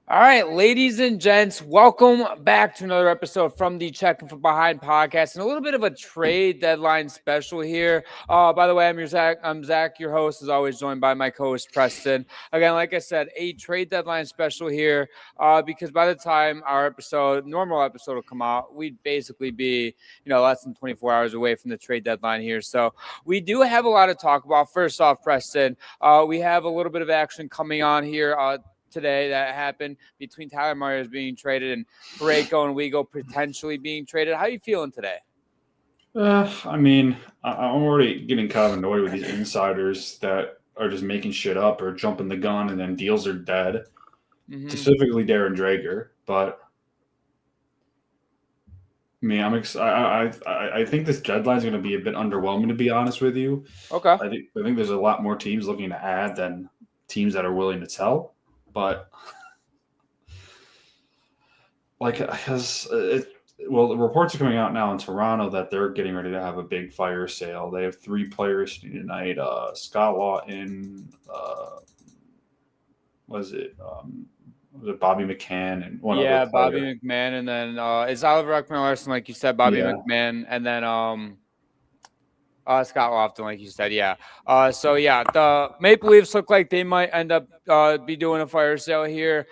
All right, ladies and gents, welcome back to another episode from the Checking from Behind podcast, and a little bit of a trade deadline special here. By the way, I'm Zach, your host, as always, joined by my co-host Preston. Again, like I said, a trade deadline special here, because by the time our normal episode, will come out, we'd basically be, less than 24 hours away from the trade deadline here. So we do have a lot to talk about. First off, Preston, we have a little bit of action coming on here. Today that happened between Tyler Myers being traded and Parayko and Weegar potentially being traded. How are you feeling today? I'm already getting kind of annoyed with these insiders that are just making shit up or jumping the gun and then deals are dead. Mm-hmm. Specifically Darren Drager, but I think this deadline is going to be a bit underwhelming, to be honest with you. Okay. I think there's a lot more teams looking to add than teams that are willing to sell. But the reports are coming out now in Toronto that they're getting ready to have a big fire sale. They have 3 players tonight: Scott Lawton, was it Bobby McCann and one other player. Bobby McMahon, and then it's Oliver Ekman-Larsson, like you said, Bobby McMahon, and then Scott Lofton, like you said, the Maple Leafs look like they might end up be doing a fire sale here.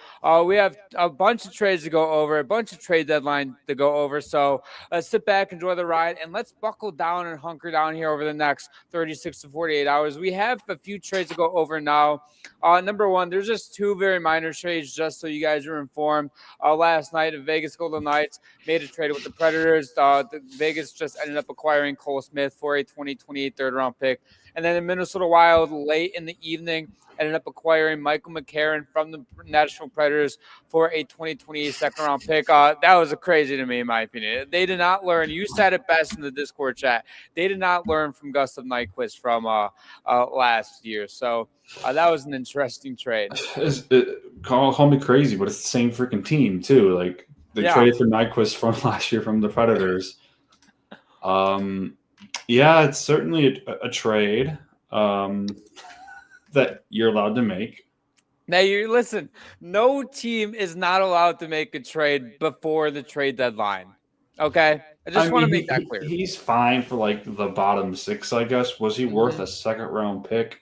We have a bunch of trades to go over, a bunch of trade deadline to go over. So let's sit back, enjoy the ride, and let's buckle down and hunker down here over the next 36 to 48 hours. We have a few trades to go over now. Number one, there's just 2 very minor trades, just so you guys are informed. Last night, the Vegas Golden Knights made a trade with the Predators. The Vegas just ended up acquiring Cole Smith for a 2028 third-round pick. And then the Minnesota Wild, late in the evening, ended up acquiring Michael McCarron from the Nashville Predators for a 2028 second-round pick. That was crazy to me, in my opinion. They did not learn. You said it best in the Discord chat. They did not learn from Gustav Nyquist from last year. So that was an interesting trade. Call me crazy, but it's the same freaking team, too. Like, they traded for Nyquist from last year from the Predators. It's certainly a trade that you're allowed to make. Now, listen, no team is not allowed to make a trade before the trade deadline. Okay? I just want to make that clear. He's fine for, the bottom 6, I guess. Was he worth a second-round pick?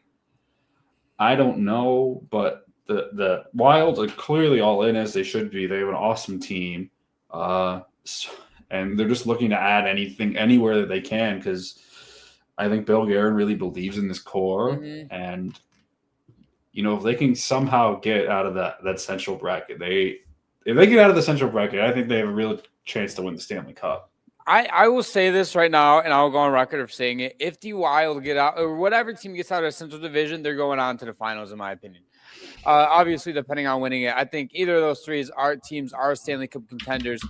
I don't know, but the Wild are clearly all in, as they should be. They have an awesome team. And they're just looking to add anything anywhere that they can, because I think Bill Guerin really believes in this core. And, if they can somehow get out of that central bracket, if they get out of the central bracket, I think they have a real chance to win the Stanley Cup. I will say this right now, and I'll go on record of saying it. If the Wild get out, or whatever team gets out of the Central Division, they're going on to the finals, in my opinion. Obviously, depending on winning it, I think either of those teams are Stanley Cup contenders.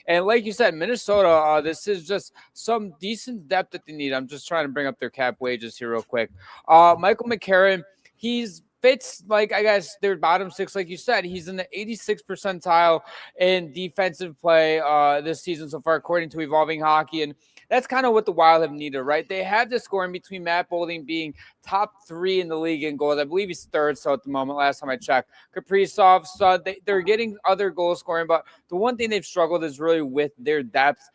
And like you said, Minnesota, this is just some decent depth that they need. I'm just trying to bring up their cap wages here real quick. Michael McCarron, fits, I guess, their bottom 6, like you said. He's in the 86th percentile in defensive play this season so far, according to Evolving Hockey. And that's kind of what the Wild have needed, right? They have the scoring between Matt Bolding being top 3 in the league in goals. I believe he's 3rd, so at the moment, last time I checked. Kaprizov, so they're getting other goal scoring, but the one thing they've struggled is really with their depth,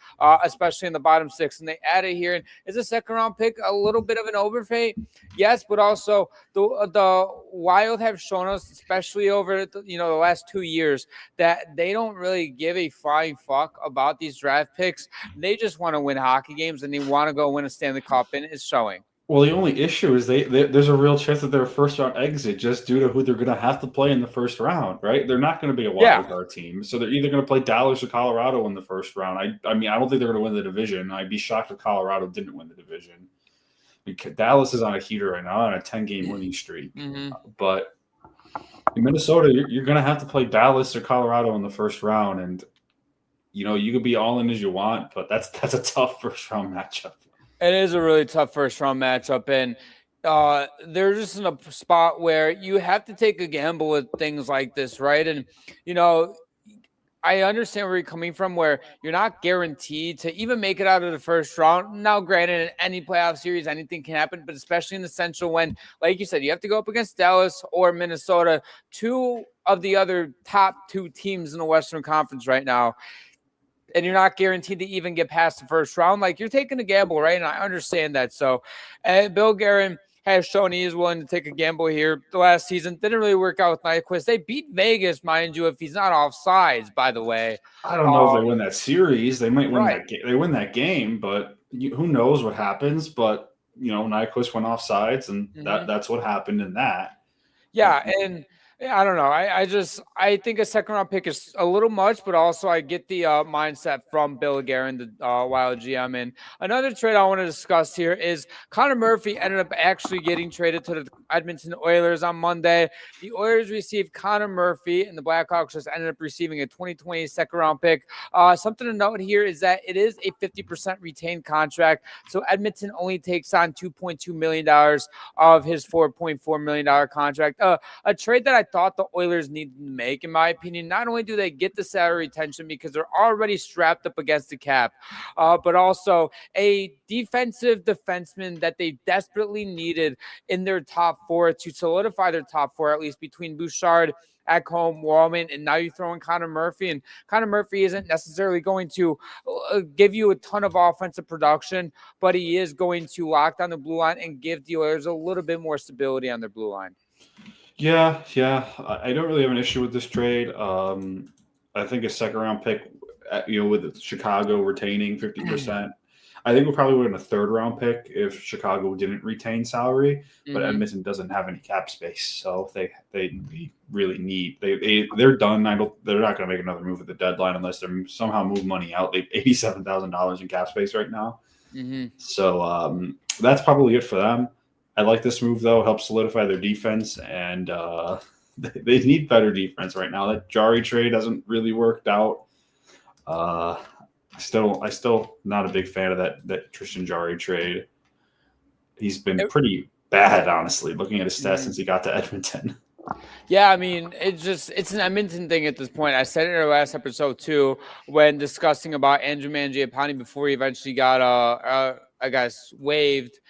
especially in the bottom 6. And they added here, and is a second-round pick a little bit of an overpay? Yes, but also the Wild have shown us, especially over the last 2 years, that they don't really give a flying fuck about these draft picks. They just want to win hockey games, and they want to go win a Stanley Cup, and it's showing. Well, the only issue is there's a real chance that they're a first-round exit just due to who they're going to have to play in the first round, right? They're not going to be a wild card team, so they're either going to play Dallas or Colorado in the first round. I don't think they're going to win the division. I'd be shocked if Colorado didn't win the division. Because Dallas is on a heater right now, on a 10-game winning streak. But in Minnesota, you're going to have to play Dallas or Colorado in the first round, and you could be all in as you want, but that's a tough first-round matchup. It is a really tough first-round matchup, and they're just in a spot where you have to take a gamble with things like this, right? And, I understand where you're coming from, where you're not guaranteed to even make it out of the first round. Now, granted, in any playoff series, anything can happen, but especially in the Central, when, like you said, you have to go up against Dallas or Minnesota, two of the other top two teams in the Western Conference right now, and you're not guaranteed to even get past the first round. Like, you're taking a gamble, right? And I understand that. So, Bill Guerin has shown he is willing to take a gamble here. The last season didn't really work out with Nyquist. They beat Vegas, mind you, if he's not offsides, by the way. I don't know if they win that series. They might win Right. they win that game, but who knows what happens. But, Nyquist went offsides, and that's what happened in that. Yeah, and I don't know. I think a second round pick is a little much, but also I get the mindset from Bill Guerin, the Wild GM. And another trade I want to discuss here is Connor Murphy ended up actually getting traded to the Edmonton Oilers on Monday. The Oilers received Connor Murphy, and the Blackhawks just ended up receiving a 2020 second round pick. Something to note here is that it is a 50% retained contract, so Edmonton only takes on $2.2 million of his $4.4 million contract. A trade that I thought the Oilers needed to make, in my opinion. Not only do they get the salary retention because they're already strapped up against the cap, but also a defensive defenseman that they desperately needed in their top four to solidify their top four, at least between Bouchard, Ekholm, Wallman, and now you throw in Connor Murphy. And Connor Murphy isn't necessarily going to give you a ton of offensive production, but he is going to lock down the blue line and give the Oilers a little bit more stability on their blue line. Yeah. I don't really have an issue with this trade. I think a second round pick, with Chicago retaining 50%. I think we probably would have a third round pick if Chicago didn't retain salary, but Edmonton doesn't have any cap space, so they really need they're done. They're not going to make another move at the deadline unless they somehow move money out. They have $87,000 in cap space right now, so that's probably it for them. I like this move though; helps solidify their defense, and they need better defense right now. That Jari trade hasn't really worked out. I still not a big fan of that Tristan Jari trade. He's been pretty bad, honestly, looking at his stats since he got to Edmonton. Yeah, I mean, it's an Edmonton thing at this point. I said it in our last episode too, when discussing about Andrew Mangiapane before he eventually got I guess waived.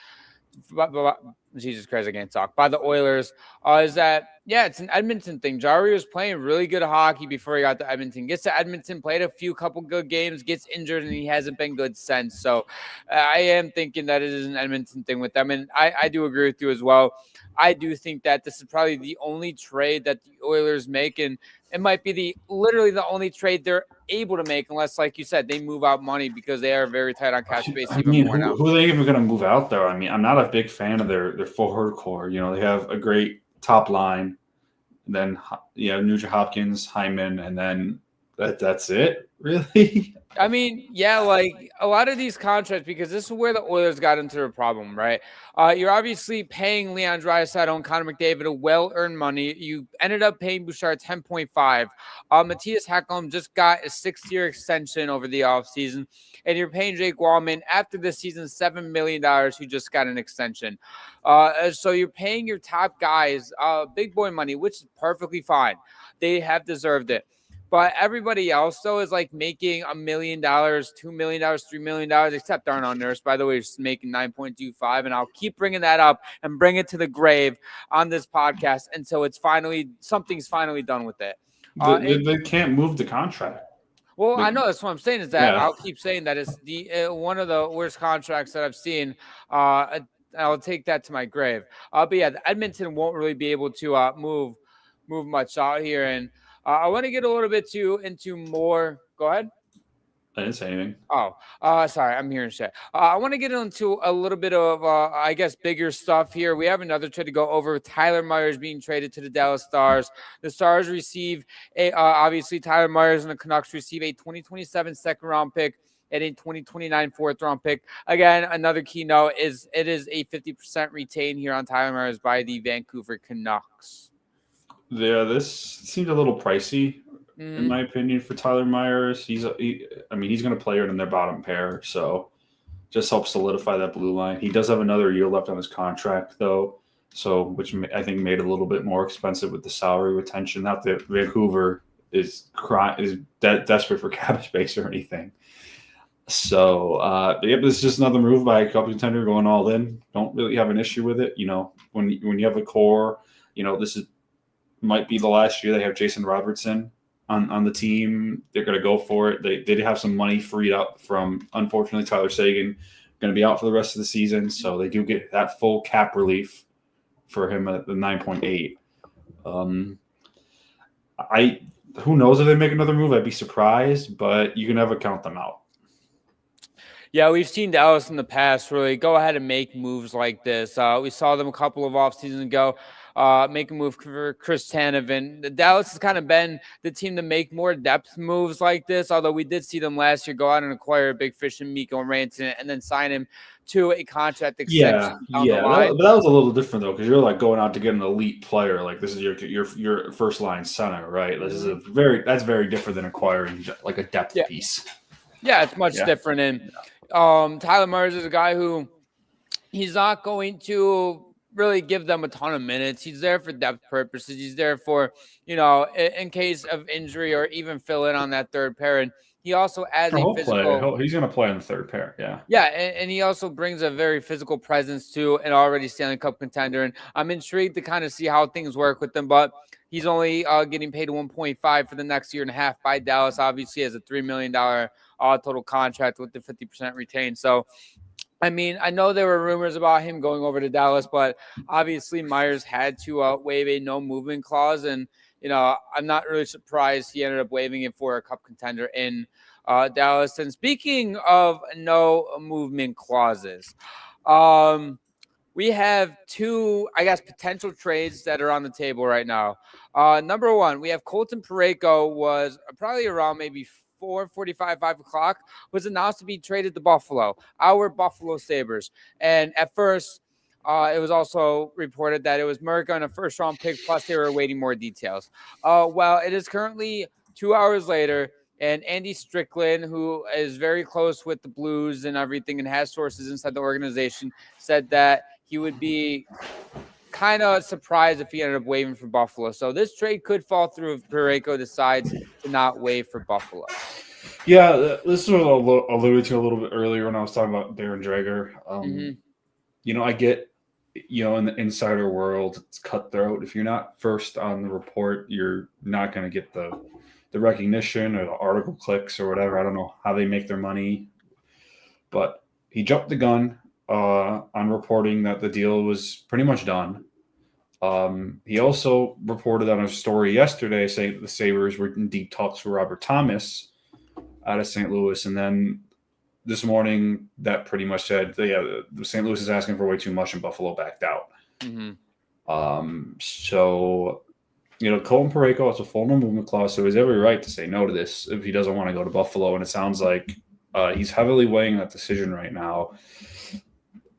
Jesus Christ, I can't talk. By the Oilers, is that it's an Edmonton thing. Jari was playing really good hockey before he got to Edmonton. Gets to Edmonton, played a couple good games, gets injured, and he hasn't been good since. So I am thinking that it is an Edmonton thing with them, and I do agree with you as well. I do think that this is probably the only trade that the Oilers make, and it might be literally the only trade they're able to make, unless, like you said, they move out money because they are very tight on cap space. Who are they even going to move out though? I mean, I'm not a big fan of their forward core. They have a great top line, and then Nugent Hopkins, Hyman, and then that's it, really. I mean, yeah, like a lot of these contracts, because this is where the Oilers got into a problem, right? You're obviously paying Leon Draisaitl and Connor McDavid a well-earned money. You ended up paying Bouchard $10.5. Matthias Ekholm just got a 6-year extension over the offseason, and you're paying Jake Wallman after this season $7 million, who just got an extension. So you're paying your top guys big boy money, which is perfectly fine. They have deserved it. But everybody else, though, is like making $1 million, $2 million, $3 million, except Darnell Nurse, by the way, is making 9.25. And I'll keep bringing that up and bring it to the grave on this podcast until something's finally done with it. They can't move the contract. Well, I know that's what I'm saying is that I'll keep saying that it's one of the worst contracts that I've seen. I'll take that to my grave. But yeah, the Edmonton won't really be able to move much out here. And I want to get a little bit into more. Go ahead. I didn't say anything. Oh, sorry. I'm hearing shit. I want to get into a little bit of, I guess, bigger stuff here. We have another trade to go over. Tyler Myers being traded to the Dallas Stars. The Stars receive obviously Tyler Myers and the Canucks receive a 2027 second round pick and a 2029 fourth round pick. Again, another key note is it is a 50% retain here on Tyler Myers by the Vancouver Canucks. Yeah, this seems a little pricey, in my opinion, for Tyler Myers. He's going to play it in their bottom pair, so just helps solidify that blue line. He does have another year left on his contract, though, which I think made it a little bit more expensive with the salary retention. Not that Vancouver is desperate for cap space or anything. So, this is just another move by a cup contender going all in. Don't really have an issue with it. When you have a core, this might be the last year they have Jason Robertson on the team. They're going to go for it. They did have some money freed up from, unfortunately, Tyler Seguin, going to be out for the rest of the season. So they do get that full cap relief for him at the 9.8. Who knows if they make another move? I'd be surprised, but you can never count them out. Yeah, we've seen Dallas in the past really go ahead and make moves like this. We saw them a couple of off seasons ago make a move for Chris Tanev. Dallas has kind of been the team to make more depth moves like this, although we did see them last year go out and acquire a big fish in Mikko Rantanen and then sign him to a contract extension down the line. But that was a little different, though, because you're like going out to get an elite player. Like, this is your first line center, right? This is that's very different than acquiring like a depth piece. Yeah, it's much different. And Tyler Myers is a guy who he's not going to really give them a ton of minutes. He's there for depth purposes. He's there for, in case of injury or even fill in on that third pair. And he also adds a physical. He's going to play on the third pair. Yeah. Yeah. And he also brings a very physical presence to an already Stanley Cup contender. And I'm intrigued to kind of see how things work with them. But he's only getting paid 1.5 for the next year and a half by Dallas. Obviously, has a $3 million total contract with the 50% retained. So, I mean, I know there were rumors about him going over to Dallas, but obviously Myers had to waive a no movement clause. And, I'm not really surprised he ended up waiving it for a cup contender in Dallas. And speaking of no movement clauses, we have two, potential trades that are on the table right now. Number one, we have Colton Parayko was probably around maybe 4:45, 5 o'clock, was announced to be traded to Buffalo, our Buffalo Sabres. And at first, it was also reported that it was Merca and a first-round pick, plus they were awaiting more details. Well, it is currently 2 hours later, and Andy Strickland, who is very close with the Blues and everything and has sources inside the organization, said that he would be kind of surprised if he ended up waiving for Buffalo. So this trade could fall through if Parayko decides to not waive for Buffalo. Yeah, this was alluded to a little bit earlier when I was talking about Darren Dreger. I get, in the insider world, it's cutthroat. If you're not first on the report, you're not going to get the recognition or the article clicks or whatever. I don't know how they make their money. But he jumped the gun on reporting that the deal was pretty much done. He also reported on a story yesterday saying that the Sabres were in deep talks with Robert Thomas out of St. Louis. And then this morning, that pretty much said, the St. Louis is asking for way too much and Buffalo backed out. So, Colton Parayko has a full no movement clause, so he has every right to say no to this if he doesn't want to go to Buffalo. And it sounds like he's heavily weighing that decision right now.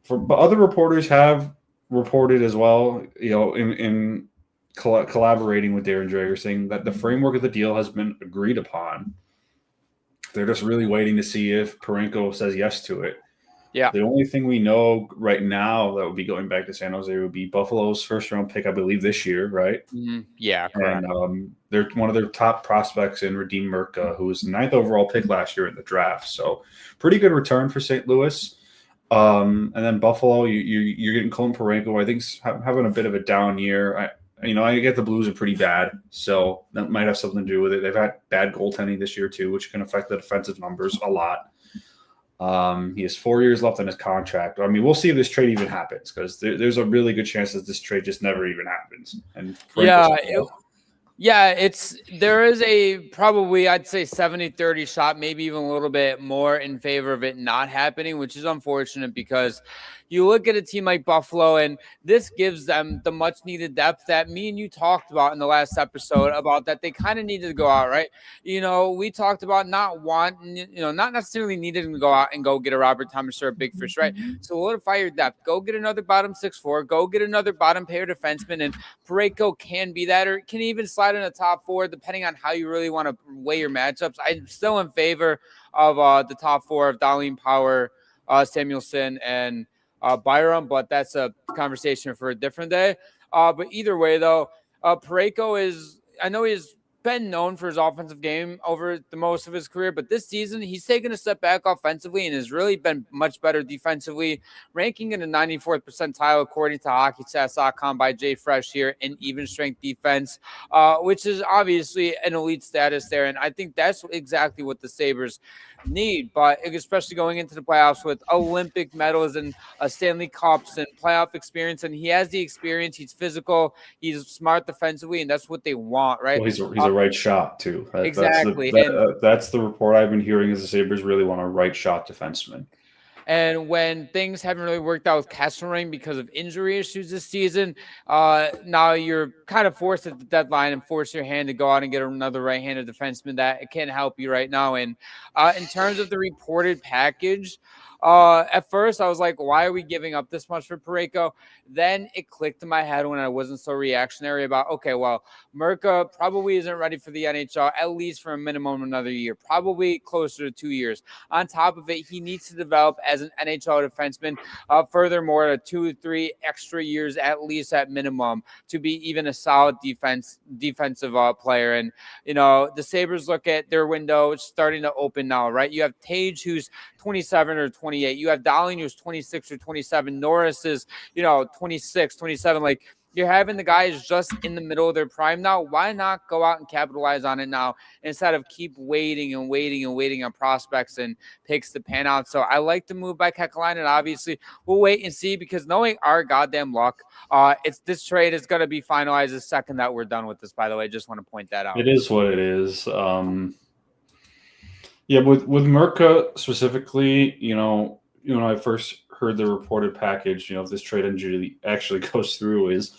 But other reporters have reported as well, in collaborating with Darren Dreger, saying that the framework of the deal has been agreed upon. They're just really waiting to see if Parayko says yes to it. Yeah. The only thing we know right now that would be going back to San Jose would be Buffalo's first-round pick, I believe, this year, right? Yeah, correct. And they're one of their top prospects in Radim Merca, who was the 9th overall pick last year in the draft. So pretty good return for St. Louis. And then Buffalo, you're getting Colton Parayko, I think, having a bit of a down year. I get the Blues are pretty bad, so that might have something to do with it. They've had bad goaltending this year too, which can affect the defensive numbers a lot. He has 4 years left on his contract. I mean, we'll see if this trade even happens, because there's a really good chance that this trade just never even happens. And there is a probably, I'd say 70-30 shot, maybe even a little bit more in favor of it not happening, which is unfortunate because you look at a team like Buffalo and this gives them the much needed depth that me and you talked about in the last episode about that they kind of needed to go out, right? We talked about not necessarily needing to go out and go get a Robert Thomas or a big fish, right? Solidify your depth. Go get another bottom 6-4. Go get another bottom pair defenseman, and Parayko can be that, or can even slide in a top 4, depending on how you really want to weigh your matchups. I'm still in favor of the top 4 of Darlene Power, Samuelson, and Byram, but that's a conversation for a different day. But either way, though, Parayko is, I know he's been known for his offensive game over the most of his career, but this season he's taken a step back offensively and has really been much better defensively, ranking in the 94th percentile according to HockeyStats.com by Jay Fresh here in even strength defense, which is obviously an elite status there. And I think that's exactly what the Sabres need, but especially going into the playoffs with Olympic medals and Stanley Cups and playoff experience. And he has the experience. He's physical. He's smart defensively, and that's what they want, right? Well, he's a right shot too. Exactly. That's the report I've been hearing is the Sabres really want a right shot defenseman. And when things haven't really worked out with Kesselring because of injury issues this season, now you're kind of forced at the deadline and force your hand to go out and get another right-handed defenseman that can help you right now. And in terms of the reported package, at first I was like, why are we giving up this much for Parayko? Then it clicked in my head when I wasn't so reactionary about, okay, well, Mirka probably isn't ready for the NHL, at least for a minimum another year, probably closer to 2 years. On top of it, he needs to develop as an NHL defenseman. Furthermore, 2-3 extra years at least at minimum to be even a solid defensive player. And, the Sabres look at their window. It's starting to open now, right? You have Tage, who's 27 or 28. You have Dahling, who's 26 or 27. Norris is, 26, 27. Like, you're having the guys just in the middle of their prime now. Why not go out and capitalize on it now instead of keep waiting on prospects and picks to pan out? So I like the move by Kekalainen. Obviously, we'll wait and see, because knowing our goddamn luck, this trade is going to be finalized the second that we're done with this, by the way. Just want to point that out. It is what it is. Yeah, with Mirka specifically, when I first heard the reported package, if this trade actually goes through, is,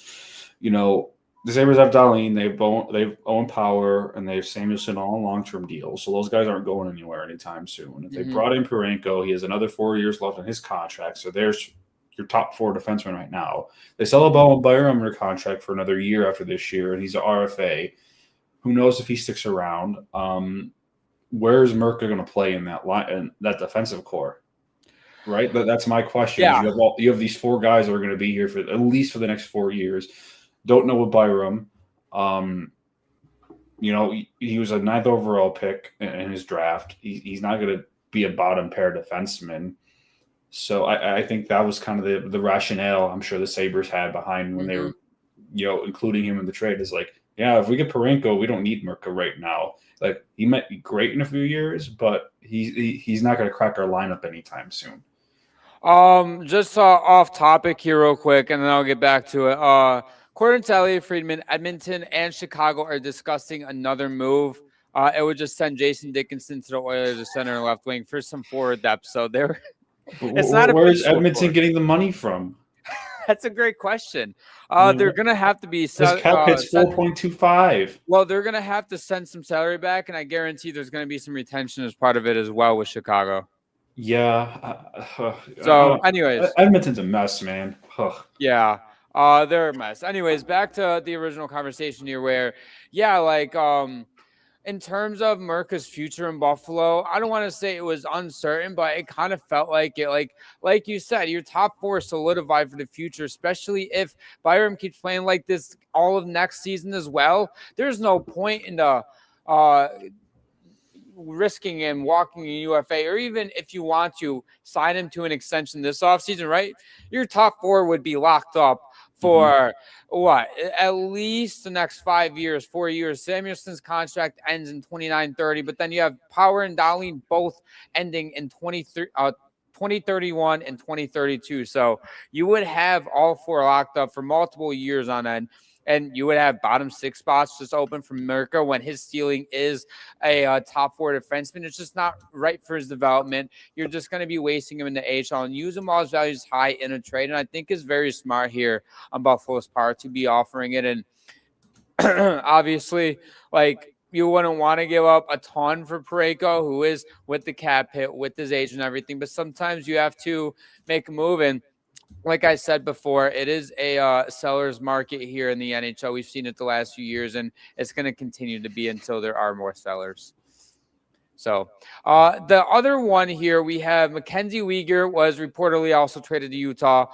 the Sabres have Dahling, they've Owen Power, and they have Samuelson all on long-term deals, so those guys aren't going anywhere anytime soon. If they brought in Parayko, he has another 4 years left on his contract, so there's your top 4 defensemen right now. They sell a Bowen Byram under contract for another year after this year, and he's an RFA. Who knows if he sticks around? Where's Mirka going to play in that defensive core? Right, that's my question. Yeah. You have these 4 guys that are going to be here for at least for the next 4 years. Don't know what Byram. He was a 9th overall pick in his draft. He's not going to be a bottom pair defenseman. So I think that was kind of the rationale I'm sure the Sabres had behind when they were, including him in the trade. Is like, yeah, if we get Parayko, we don't need Mirka right now. Like, he might be great in a few years, but he's not going to crack our lineup anytime soon. Just off topic here real quick, and then I'll get back to it. According to Elliot Friedman, Edmonton and Chicago are discussing another move. It would just send Jason Dickinson to the Oilers, the center and left wing, for some forward depth. So it's not. Where's Edmonton getting the money from? That's a great question. They're going to have to be his cap hits 4.25. Well, they're going to have to send some salary back, and I guarantee there's going to be some retention as part of it as well with Chicago. Yeah. Anyways. Edmonton's a mess, man. Yeah. They're a mess. Anyways, back to the original conversation here where, in terms of Mirka's future in Buffalo, I don't want to say it was uncertain, but it kind of felt like it. Like you said, your top 4 solidified for the future, especially if Byram keeps playing like this all of next season as well. There's no point in the risking him walking in UFA, or even if you want to sign him to an extension this offseason, right? Your top 4 would be locked up for at least the next 5 years, 4 years. Samuelson's contract ends in 29-30, but then you have Power and Dahling both ending in 2031 and 2032. So you would have all 4 locked up for multiple years on end. And you would have bottom 6 spots just open for Mirka when his ceiling is a top 4 defenseman. It's just not right for his development. You're just going to be wasting him in the AHL and use him while his value is high in a trade. And I think it's very smart here on Buffalo's part to be offering it. And obviously, you wouldn't want to give up a ton for Parayko, who is with the cap hit, with his age and everything. But sometimes you have to make a move. And like I said before, it is a seller's market here in the NHL. We've seen it the last few years, and it's going to continue to be until there are more sellers. So the other one here, we have Mackenzie Weegar was reportedly also traded to Utah.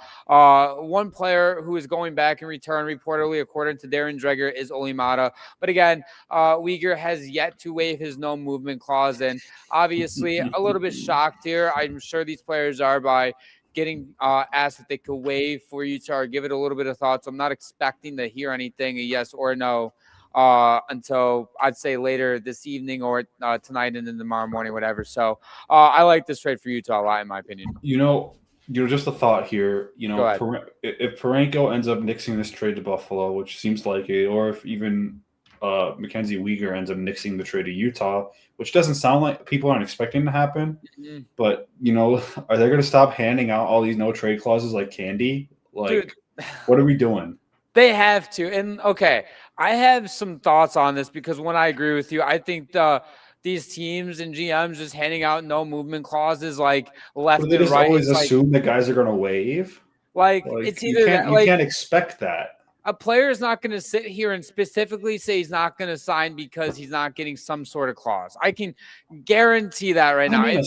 One player who is going back in return, reportedly, according to Darren Dreger, is Olimata. But again, Weegar has yet to waive his no movement clause. And obviously, a little bit shocked here. I'm sure these players are by getting asked if they could waive for Utah or give it a little bit of thought. So I'm not expecting to hear anything, a yes or no, until I'd say later this evening or tonight and then tomorrow morning, whatever. So I like this trade for Utah a lot, in my opinion. Just a thought here. Go ahead. If Parayko ends up nixing this trade to Buffalo, which seems like it, or if even Mackenzie Weegar ends up nixing the trade to Utah, which doesn't sound like people aren't expecting to happen, but are they going to stop handing out all these no trade clauses like candy? Like, dude, what are we doing? They have to. And okay, I have some thoughts on this because when I agree with you, I think these teams and GMs just handing out no movement clauses like left and right. Always assume that guys are going to waive. Like it's either you can't expect that. A player is not going to sit here and specifically say he's not going to sign because he's not getting some sort of clause. I can guarantee that right now. A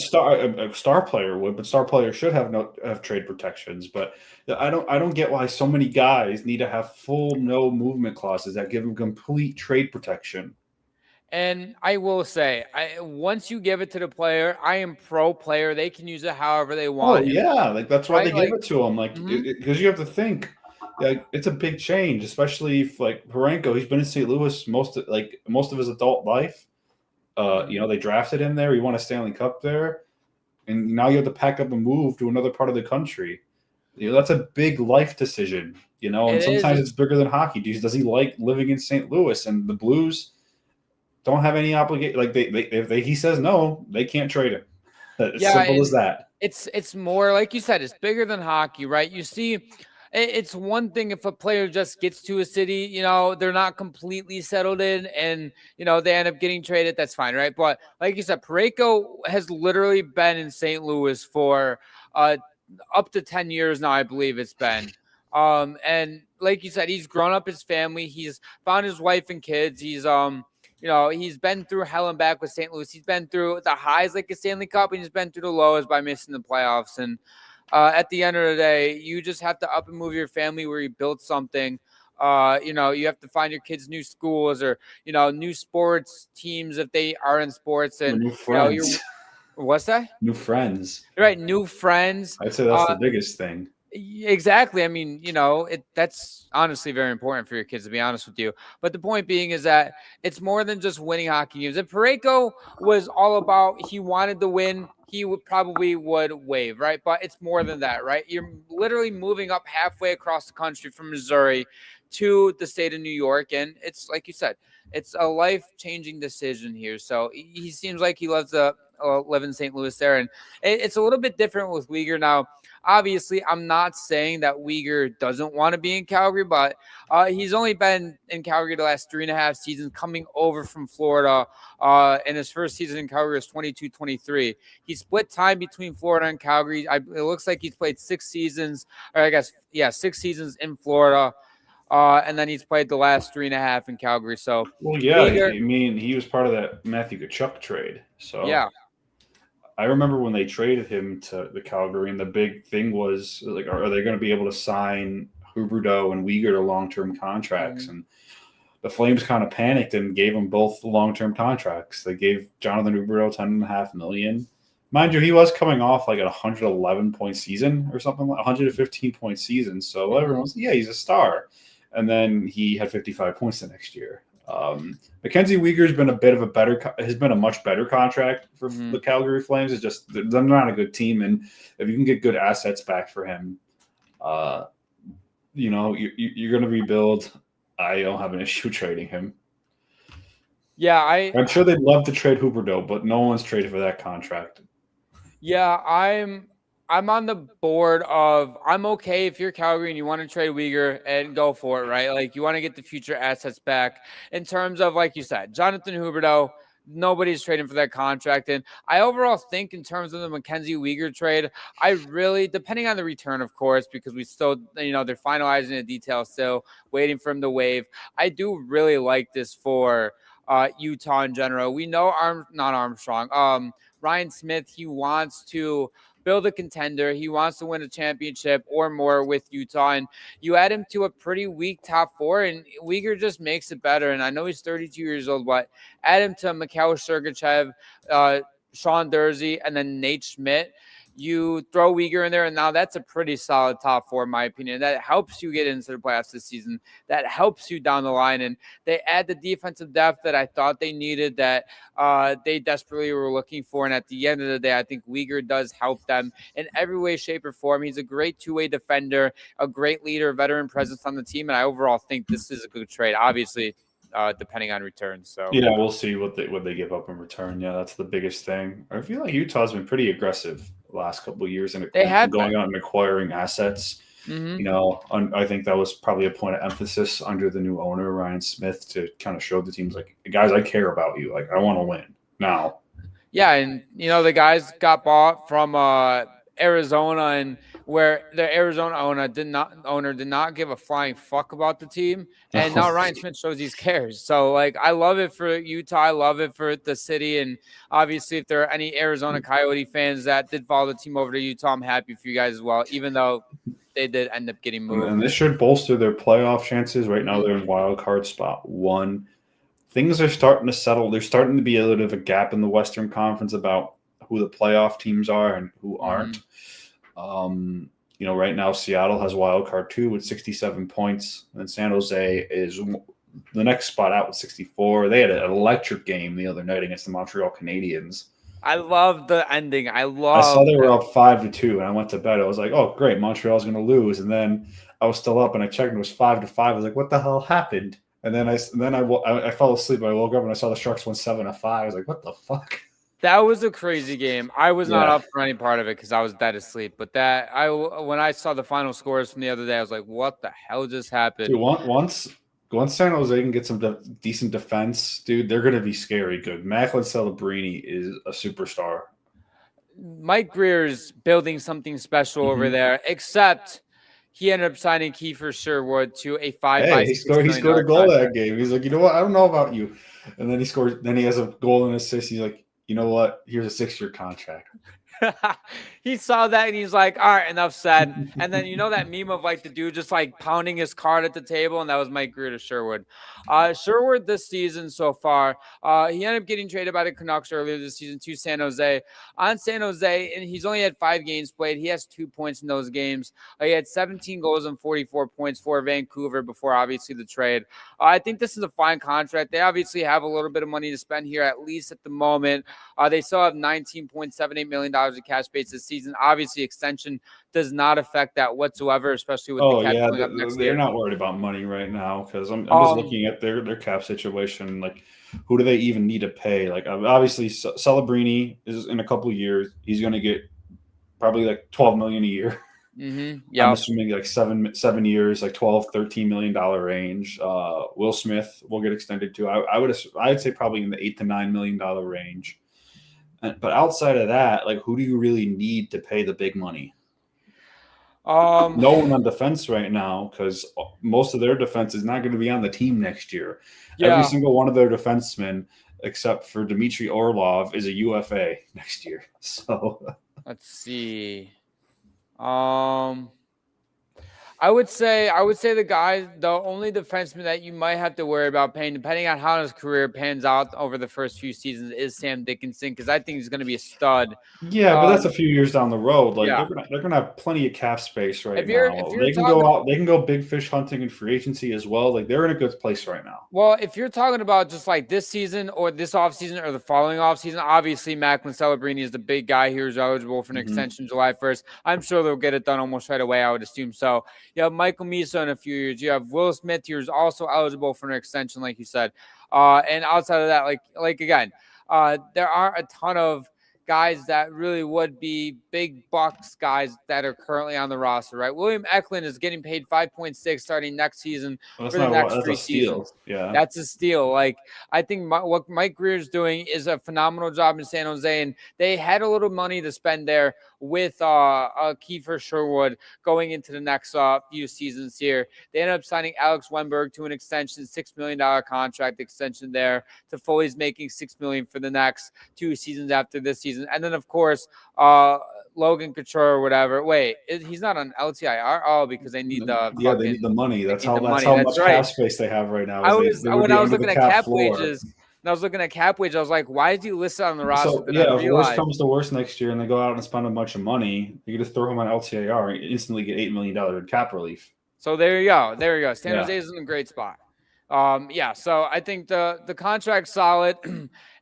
star player would, but star players should have trade protections. But I don't get why so many guys need to have full no movement clauses that give them complete trade protection. And I will say, once you give it to the player, I am pro player. They can use it however they want. Oh yeah, like that's why they give it to them. Like because you have to think. Like it's a big change, especially if like Parayko, he's been in St. Louis most of his adult life. They drafted him there. He won a Stanley Cup there, and now you have to pack up and move to another part of the country. That's a big life decision. And sometimes it's bigger than hockey. Does he like living in St. Louis? And the Blues don't have any obligation. Like if he says no, they can't trade him. It's simple as that. It's more like you said. It's bigger than hockey, right? You see. It's one thing if a player just gets to a city, they're not completely settled in and, they end up getting traded. That's fine, right? But like you said, Parayko has literally been in St. Louis for up to 10 years now, I believe it's been. And like you said, he's grown up his family. He's found his wife and kids. He's, he's been through hell and back with St. Louis. He's been through the highs like a Stanley Cup, and he's been through the lows by missing the playoffs. And at the end of the day, you just have to up and move your family where you built something. You have to find your kids new schools or, new sports teams if they are in sports. And new friends. What's that? New friends. Right. New friends. I'd say that's the biggest thing. Exactly. I mean, that's honestly very important for your kids, to be honest with you. But the point being is that it's more than just winning hockey games. If Parayko was all about he wanted to win, he would waive, right? But it's more than that, right? You're literally moving up halfway across the country from Missouri to the state of New York. And it's like you said, it's a life-changing decision here. So he seems like he loves to live in St. Louis there. And it's a little bit different with Weegar now. Obviously, I'm not saying that Weegar doesn't want to be in Calgary, but he's only been in Calgary the last 3.5 seasons, coming over from Florida. And his first season in Calgary was 22-23. He split time between Florida and Calgary. It looks like he's played 6 seasons, or I guess, 6 seasons in Florida. And then he's played the last 3.5 in Calgary. So, Weegar, he was part of that Matthew Tkachuk trade. So, yeah. I remember when they traded him to the Calgary, and the big thing was like, are they going to be able to sign Huberdeau and Weegar to long-term contracts? Mm-hmm. And the Flames kind of panicked and gave them both long-term contracts. They gave Jonathan Huberdeau $10.5 million. Mind you, he was coming off like a 111-point season or something, like 115-point season. So everyone's, he's a star. And then he had 55 points the next year. Mackenzie Weegar has been a much better contract for the Calgary Flames. It's just they're not a good team, and if you can get good assets back for him, you're going to rebuild. I don't have an issue trading him. Yeah, I'm sure they'd love to trade Huberdeau, but no one's traded for that contract. Yeah, I'm on the board of I'm okay if you're Calgary and you want to trade Weegar and go for it, right? Like you want to get the future assets back in terms of, like you said, Jonathan Huberdeau, nobody's trading for that contract. And I overall think in terms of the Mackenzie Weegar trade, I really, depending on the return, of course, because we still, they're finalizing the details still, waiting for him to waive. I do really like this for Utah in general. We know Ryan Smith, he wants to build a contender. He wants to win a championship or more with Utah. And you add him to a pretty weak top four, and Weegar just makes it better. And I know he's 32 years old, but add him to Mikhail Sergachev, Sean Durzi, and then Nate Schmidt. You throw Weegar in there, and now that's a pretty solid top four, in my opinion. That helps you get into the playoffs this season. That helps you down the line. And they add the defensive depth that I thought they needed, that they desperately were looking for. And at the end of the day, I think Weegar does help them in every way, shape, or form. He's a great two-way defender, a great leader, veteran presence on the team. And I overall think this is a good trade, obviously, depending on returns. So yeah, we'll see what they give up in return. Yeah, that's the biggest thing. I feel like Utah's been pretty aggressive the last couple of years and going out and acquiring assets. Mm-hmm. I think that was probably a point of emphasis under the new owner, Ryan Smith, to kind of show the teams, like, guys, I care about you. Like, I want to win now. Yeah, and the guys got bought from Arizona, and where the Arizona owner did not give a flying fuck about the team, and now Ryan Smith shows he cares. So, like, I love it for Utah, I love it for the city, and obviously if there are any Arizona Coyote fans that did follow the team over to Utah, I'm happy for you guys as well, even though they did end up getting moved. And this should bolster their playoff chances. Right now they're in wild card spot 1. Things are starting to settle. There's starting to be a little bit of a gap in the Western Conference about who the playoff teams are and who aren't. Right now Seattle has wild card 2 with 67 points, and San Jose is the next spot out with 64. They had an electric game the other night against the Montreal Canadiens. I love the ending. I saw they were up 5-2, and I went to bed. I was like, "Oh, great, Montreal's going to lose." And then I was still up, and I checked, and it was 5-5. I was like, "What the hell happened?" And then I fell asleep. I woke up and I saw the Sharks won 7-5. I was like, "What the fuck?" That was a crazy game. I was not up for any part of it because I was dead asleep. But when I saw the final scores from the other day, I was like, "What the hell just happened?" Dude, once San Jose can get some decent defense, dude, they're going to be scary good. Macklin Celebrini is a superstar. Mike Greer's building something special over there, except he ended up signing Kiefer Sherwood to a 5-by-6 he scored a goal that game. He's like, "You know what? I don't know about you." And then he scores. Then he has a goal and assist. He's like, "You know what? Here's a 6-year contract." He saw that and he's like, "All right, enough said." And then that meme of like the dude just like pounding his card at the table, and that was Mike Greer to Sherwood. Sherwood this season so far, he ended up getting traded by the Canucks earlier this season to San Jose. On San Jose, and he's only had 5 games played. He has 2 points in those games. He had 17 goals and 44 points for Vancouver before obviously the trade. I think this is a fine contract. They obviously have a little bit of money to spend here, at least at the moment. They still have $19.78 million of cap space this season. Obviously, extension does not affect that whatsoever, especially with the cap going up next year. They're not worried about money right now because I'm just looking at their cap situation. Like, who do they even need to pay? Like, obviously, Celebrini is in a couple of years. He's going to get probably like $12 million a year. Yeah, I'm assuming like 7 years, like $12-13 million range. Will Smith will get extended to. I'd say probably in the $8 to $9 million range. But outside of that, like, who do you really need to pay the big money? No one on defense right now, because most of their defense is not going to be on the team next year. Yeah. Every single one of their defensemen, except for Dmitry Orlov, is a UFA next year. So let's see. I would say the only defenseman that you might have to worry about paying, depending on how his career pans out over the first few seasons, is Sam Dickinson, because I think he's going to be a stud. Yeah, but that's a few years down the road. Like, they're gonna have plenty of cap space right now. They can go out. They can go big fish hunting in free agency as well. Like, they're in a good place right now. Well, if you're talking about just like this season or this offseason or the following offseason, obviously Macklin Celebrini is the big guy here who's eligible for an extension July 1st. I'm sure they'll get it done almost right away, I would assume so. You have Michael Misa in a few years. You have Will Smith, who's also eligible for an extension, like you said. And outside of that, like again, there are a ton of guys that really would be big bucks guys that are currently on the roster, right? William Eklund is getting paid 5.6 starting next season Well, for the next that's a 3 steal. seasons. Yeah. That's a steal. Like, I think what Mike Greer is doing is a phenomenal job in San Jose, and they had a little money to spend there with Kiefer Sherwood going into the next few seasons here. They ended up signing Alex Wenberg to an extension, $6 million contract extension there. Toffoli's making $6 million for the next 2 seasons after this season, and then of course Logan Couture or whatever. Wait, he's not on LTIR? Oh, because they need the they need the money. That's how much cap space they have right now. When I was looking at cap wages, and I was looking at cap wage, I was like, why is he listed on the roster? So if worst comes to worst next year and they go out and spend a bunch of money, you can just throw him on LTIR and instantly get $8 million in cap relief. So there you go. San Jose is in a great spot. So I think the contract's solid.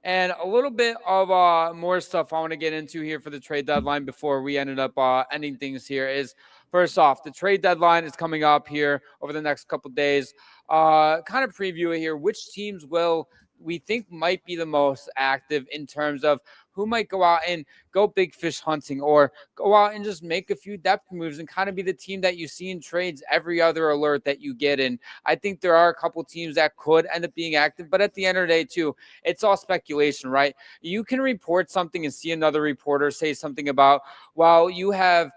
And a little bit of more stuff I want to get into here for the trade deadline before we ended up ending things here is, first off, the trade deadline is coming up here over the next couple of days. Kind of preview it here. Which teams will we think might be the most active in terms of who might go out and go big fish hunting or go out and just make a few depth moves and kind of be the team that you see in trades every other alert that you get. And I think there are a couple teams that could end up being active, but at the end of the day too, it's all speculation, right? You can report something and see another reporter say something about, well, you have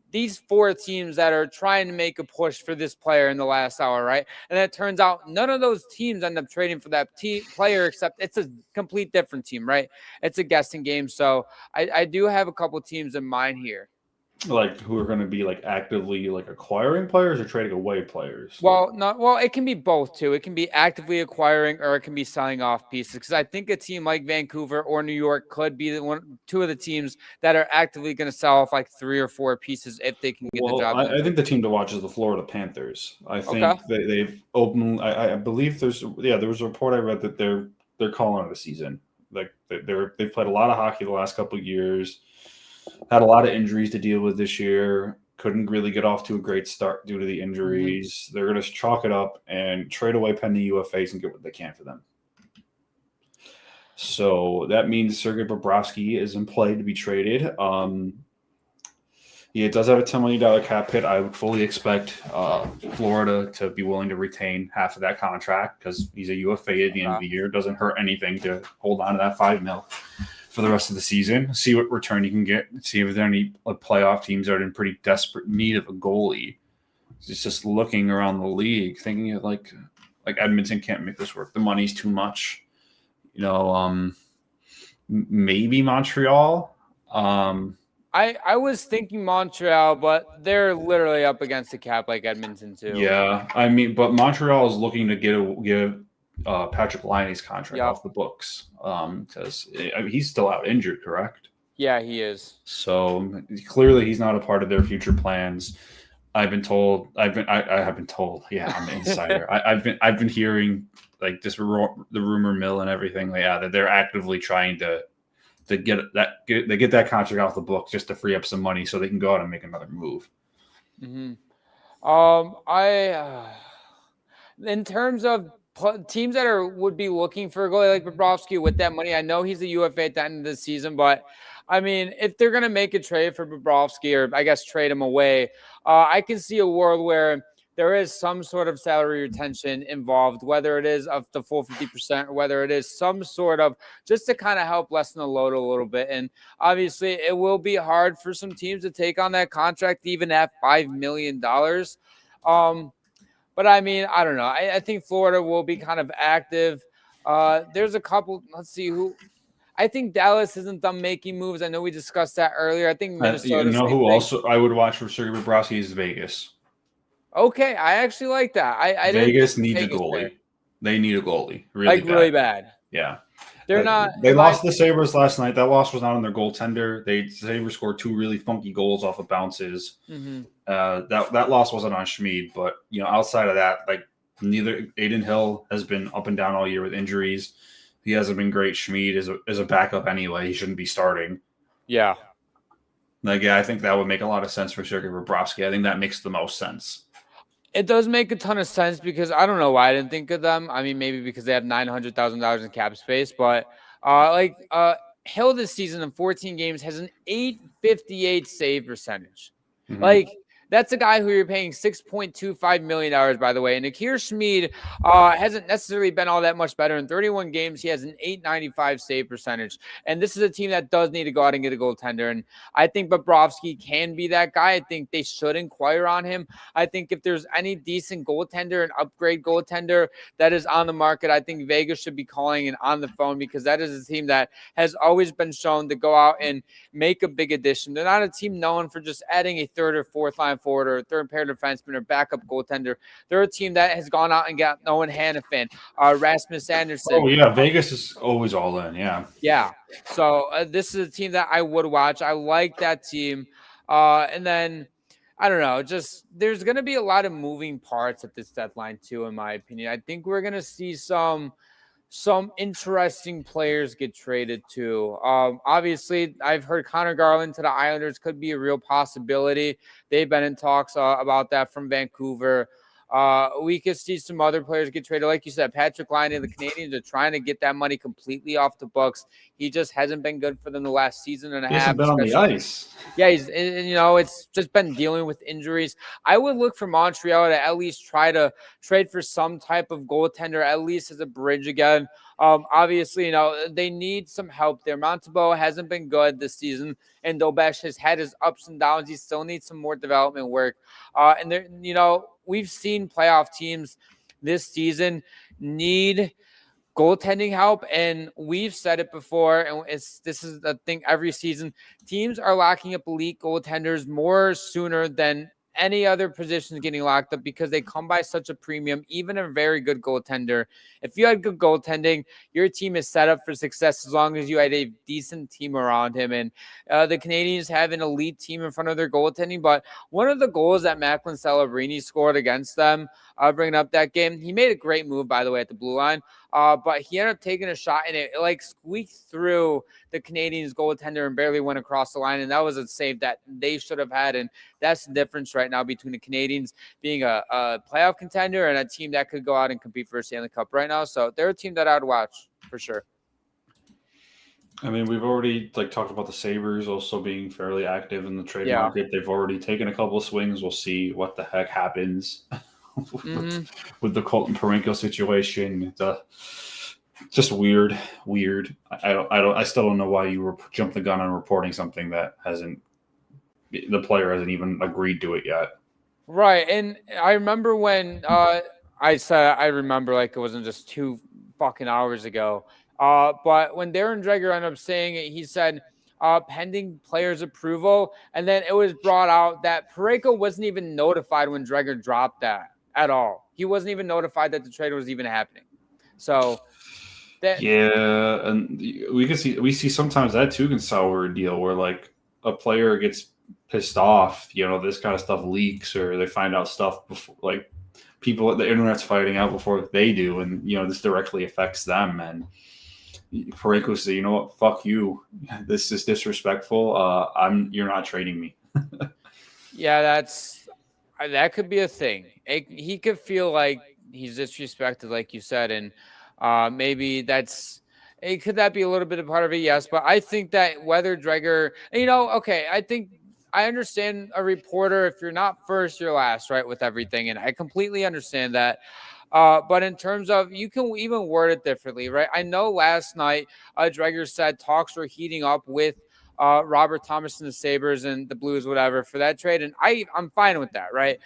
these 4 teams that are trying to make a push for this player in the last hour, right? And it turns out none of those teams end up trading for that player, except it's a complete different team, right? It's a guessing game. So I do have a couple teams in mind here. Like who are going to be like actively like acquiring players or trading away players? Well, it can be both too. It can be actively acquiring or it can be selling off pieces. Because I think a team like Vancouver or New York could be two of the teams that are actively going to sell off like 3 or 4 pieces if they can get the job done. I think the team to watch is the Florida Panthers. I think they've opened. I believe there was a report I read that they're calling it a season. Like they've played a lot of hockey the last couple of years. Had a lot of injuries to deal with this year. Couldn't really get off to a great start due to the injuries. Mm-hmm. They're going to chalk it up and trade away pending UFAs and get what they can for them. So that means Sergei Bobrovsky is in play to be traded. It does have a $10 million cap hit. I would fully expect Florida to be willing to retain half of that contract because he's a UFA at the end of the year. It doesn't hurt anything to hold on to that $5 million for the rest of the season. See what return you can get. See if there are any playoff teams that are in pretty desperate need of a goalie. It's just looking around the league, thinking like Edmonton can't make this work. The money's too much. Maybe Montreal. I was thinking Montreal, but they're literally up against the cap like Edmonton too. Yeah, but Montreal is looking to give Patrick Laine's contract off the books because he's still out injured, correct? Yeah, he is. So clearly he's not a part of their future plans. I've been told. I have been told. Yeah, I'm an insider. I've been hearing like this the rumor mill and everything. That they're actively trying to get that contract off the book just to free up some money so they can go out and make another move. Mm-hmm. In terms of teams that would be looking for a goalie like Bobrovsky with that money, I know he's a UFA at the end of the season, but I mean, if they're going to make a trade for Bobrovsky or I guess trade him away, I can see a world where there is some sort of salary retention involved, whether it is of the full 50% or whether it is some sort of just to kind of help lessen the load a little bit. And obviously it will be hard for some teams to take on that contract, even at $5 million. But I mean, I don't know. I think Florida will be kind of active. There's a couple, let's see who. I think Dallas isn't done making moves. I know we discussed that earlier. I think Minnesota. Who also I would watch for Sergei Bobrovsky is Vegas. Okay, I actually like that. Vegas needs a goalie. There. They need a goalie, really bad. Yeah, they're not. They lost the Sabres last night. That loss was not on their goaltender. The Sabres scored 2 really funky goals off of bounces. Mm-hmm. That loss wasn't on Schmid, but outside of that, like neither Adin Hill has been up and down all year with injuries. He hasn't been great. Schmid is a backup anyway. He shouldn't be starting. Yeah. I think that would make a lot of sense for Sergei Bobrovsky. I think that makes the most sense. It does make a ton of sense because I don't know why I didn't think of them. I mean, maybe because they have $900,000 in cap space, but Hill this season in 14 games has an 858 save percentage. Mm-hmm. Like, that's a guy who you're paying $6.25 million, by the way. And Akir Schmid hasn't necessarily been all that much better. In 31 games, he has an 895 save percentage. And this is a team that does need to go out and get a goaltender. And I think Bobrovsky can be that guy. I think they should inquire on him. I think if there's any decent goaltender, an upgrade goaltender that is on the market, I think Vegas should be calling and on the phone, because that is a team that has always been shown to go out and make a big addition. They're not a team known for just adding a third or fourth line forward or a third pair defenseman or backup goaltender. They're a team that has gone out and got Noah Hannafin, Rasmus Anderson. Oh, yeah. Vegas is always all in. Yeah. Yeah. So this is a team that I would watch. I like that team. And then, I don't know, just there's going to be a lot of moving parts at this deadline too, in my opinion. I think we're going to see some interesting players get traded too. Obviously, I've heard Connor Garland to the Islanders could be a real possibility. They've been in talks about that from Vancouver. We could see some other players get traded. Like you said, Patrick Laine and the Canadians are trying to get that money completely off the books. He just hasn't been good for them the last season and a half. He hasn't been on the ice. Yeah, it's just been dealing with injuries. I would look for Montreal to at least try to trade for some type of goaltender, at least as a bridge again. Obviously, they need some help there. Montembeault hasn't been good this season, and Dobesh has had his ups and downs. He still needs some more development work. And there, we've seen playoff teams this season need goaltending help, and we've said it before, and this is the thing every season. Teams are locking up elite goaltenders more sooner than any other positions getting locked up, because they come by such a premium. Even a very good goaltender, if you had good goaltending, your team is set up for success as long as you had a decent team around him. And the Canadians have an elite team in front of their goaltending. But one of the goals that Macklin Celebrini scored against them, bringing up that game, he made a great move, by the way, at the blue line. But he ended up taking a shot, and it like squeaked through the Canadians' goaltender and barely went across the line. And that was a save that they should have had. And that's the difference right now between the Canadians being a playoff contender and a team that could go out and compete for a Stanley Cup right now. So they're a team that I would watch for sure. I mean, we've already talked about the Sabres also being fairly active in the trade market. They've already taken a couple of swings. We'll see what the heck happens with the Colton Parayko situation. Just weird. I still don't know why you jumped the gun on reporting something that the player hasn't even agreed to it yet. Right. And I remember when I said, I remember like it wasn't just 2 fucking hours ago. But when Darren Dreger ended up saying it, he said, pending players' approval. And then it was brought out that Parayko wasn't even notified when Dreger dropped that at all. He wasn't even notified that the trade was even happening. So and we see sometimes that too can sour a deal where like a player gets pissed off, this kind of stuff leaks, or they find out stuff before, like people at the internet's fighting out before they do, and this directly affects them. And Parayko said, "You know what? Fuck you. This is disrespectful. You're not trading me." Yeah, that could be a thing. He could feel like he's disrespected, like you said, and maybe could that be a little bit of part of it? Yes, but I think that whether Dreger, I understand a reporter, if you're not first, you're last, right, with everything, and I completely understand that. But in terms of, you can even word it differently, right? I know last night Dreger said talks were heating up with Robert Thomas and the Sabres and the Blues, whatever, for that trade, and I'm fine with that, right?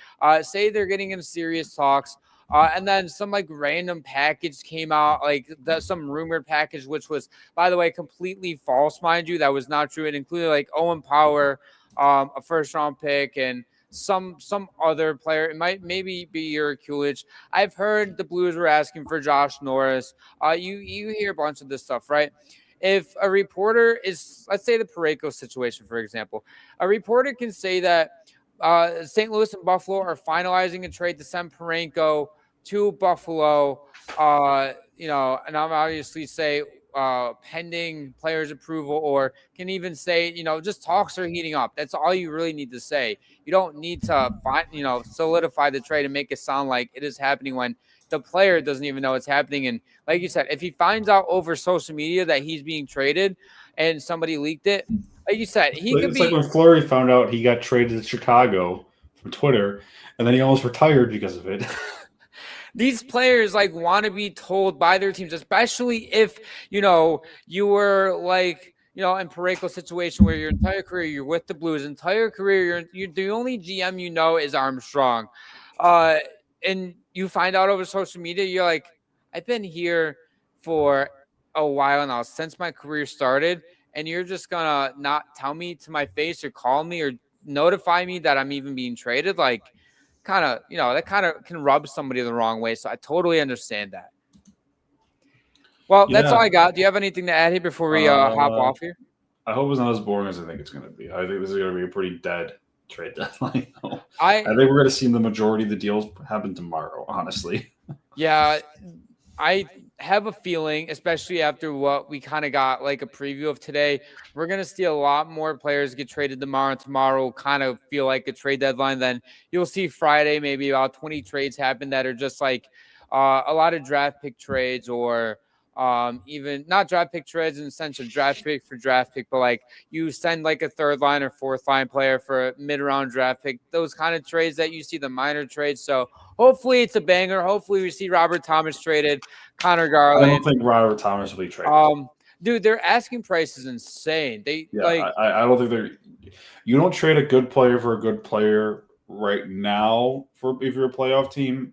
Say they're getting into serious talks. And then some like random package came out, like some rumored package, which was, by the way, completely false, mind you. That was not true. It included like Owen Power, a first-round pick, and some other player. It might maybe be Yuri Kulich. I've heard the Blues were asking for Josh Norris. You hear a bunch of this stuff, right? If a reporter is, let's say the Parayko situation, for example, a reporter can say that St. Louis and Buffalo are finalizing a trade to send Parayko to Buffalo, and I'm obviously say pending players' approval, or can even say, just talks are heating up. That's all you really need to say. You don't need to solidify the trade and make it sound like it is happening when the player doesn't even know what's happening. And like you said, if he finds out over social media that he's being traded and somebody leaked it, like you said, It's like when Fleury found out he got traded to Chicago from Twitter, and then he almost retired because of it. These players like want to be told by their teams, especially if, you were like, in Parayko's situation where your entire career you're with the Blues, entire career you're the only GM is Armstrong, and you find out over social media, you're like, I've been here for a while now since my career started, and you're just gonna not tell me to my face or call me or notify me that I'm even being traded, like. That kind of can rub somebody the wrong way. So I totally understand that. Well, that's all I got. Do you have anything to add here before we hop off here? I hope it's not as boring as I think it's going to be. I think this is going to be a pretty dead trade deadline. I think we're going to see the majority of the deals happen tomorrow, honestly. Yeah, I have a feeling, especially after what we kind of got like a preview of today, we're going to see a lot more players get traded tomorrow. Tomorrow will kind of feel like a trade deadline. Then you'll see Friday, maybe about 20 trades happen that are just like a lot of draft pick trades, or even not draft pick trades in the sense of draft pick for draft pick, but like you send like a third line or fourth line player for a mid-round draft pick, those kind of trades that you see, the minor trades. So hopefully it's a banger. Hopefully we see Robert Thomas traded, Connor Garland. I don't think Robert Thomas will be traded. Dude, their asking price is insane. I don't think you don't trade a good player for a good player right now if you're a playoff team.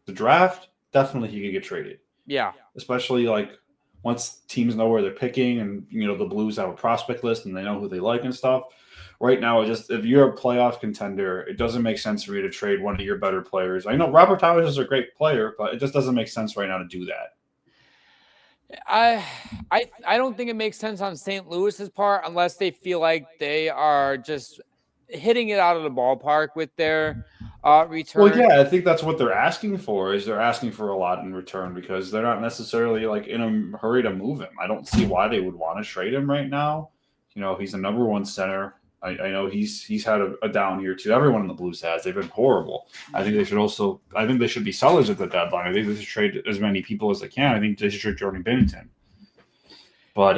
The draft, definitely he could get traded. Yeah. Especially like once teams know where they're picking, and the Blues have a prospect list and they know who they like and stuff. Right now, just if you're a playoff contender, it doesn't make sense for you to trade one of your better players. I know Robert Thomas is a great player, but it just doesn't make sense right now to do that. I don't think it makes sense on St. Louis's part unless they feel like they are just hitting it out of the ballpark with their return. Well, yeah, I think that's what they're asking for. They're asking for a lot in return because they're not necessarily like in a hurry to move him. I don't see why they would want to trade him right now. He's the number one center. I know he's had a down year too. Everyone in the Blues has. They've been horrible. I think they should be sellers at the deadline. I think they should trade as many people as they can. I think they should trade Jordan Binnington. But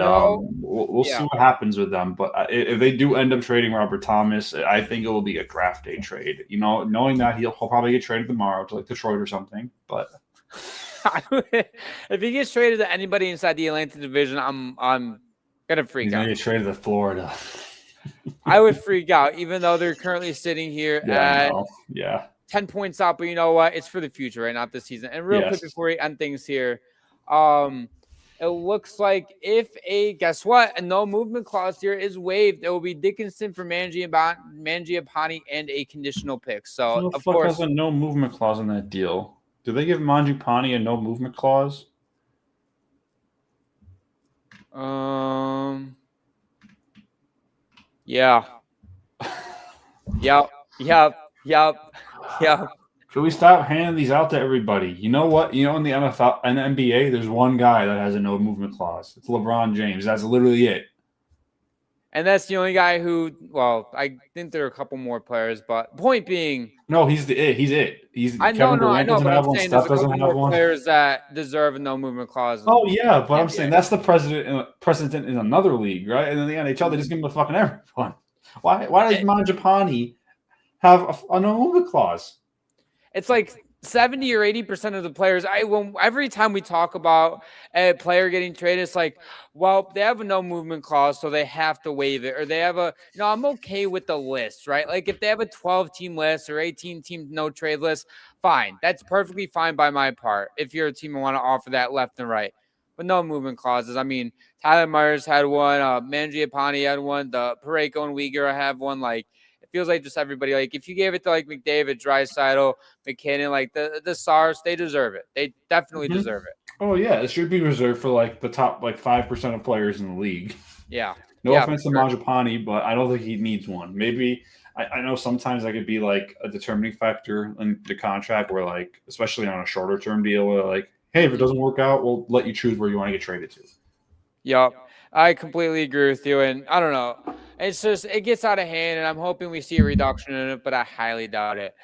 we'll see what happens with them. But if they do end up trading Robert Thomas, I think it will be a draft day trade. Knowing that he'll probably get traded tomorrow to like Detroit or something. But if he gets traded to anybody inside the Atlantic Division, I'm gonna freak out. He's gonna get traded to Florida. I would freak out, even though they're currently sitting here at 10 points out. But you know what? It's for the future, right? Not this season. And real quick before we end things here, it looks like guess what? A no movement clause here is waived. It will be Dickinson for Mangiapane and a conditional pick. So of course, there's a no movement clause in that deal. Do they give Mangiapane a no movement clause? Yeah. Yep. Should we stop handing these out to everybody? You know what? In the NFL and the NBA, there's one guy that has a no movement clause. It's LeBron James. That's literally it. And that's the only guy who, I think there are a couple more players, but point being. No, he's it. I know, but I'm saying there's a couple more players that deserve a no movement clause. Oh, yeah, but I'm saying that's the precedent in another league, right? And in the NHL, they just give him a fucking everyone. Why does Mangiapane have a no movement clause? It's like 70 or 80% of the players. Every time we talk about a player getting traded, it's like, well, they have a no movement clause, so they have to waive it, or they have I'm okay with the list, right? Like if they have a 12-team list or 18-team no trade list, fine. That's perfectly fine by my part. If you're a team and want to offer that left and right, but no movement clauses. I mean, Tyler Myers had one, Mangiapane had one, the Parayko and Weegar have one. Like, feels like just everybody, like if you gave it to like McDavid, Draisaitl, McKinnon, like the Stars, they deserve it. They definitely deserve it. Oh yeah, it should be reserved for like the top 5% of players in the league. Yeah. No offense to Mangiapane, but I don't think he needs one. Maybe I know sometimes that could be like a determining factor in the contract, where like especially on a shorter term deal, where like, hey, if it doesn't work out, we'll let you choose where you want to get traded to. Yep. I completely agree with you, and I don't know. It's just it gets out of hand, and I'm hoping we see a reduction in it, but I highly doubt it.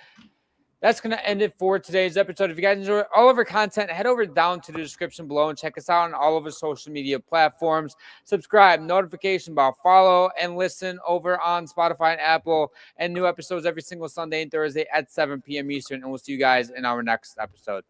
that's going to end it for today's episode. If you guys enjoy all of our content, head over down to the description below and check us out on all of our social media platforms. Subscribe, notification bell, follow, and listen over on Spotify and Apple. And new episodes every single Sunday and Thursday at 7 p.m. Eastern. And we'll see you guys in our next episode.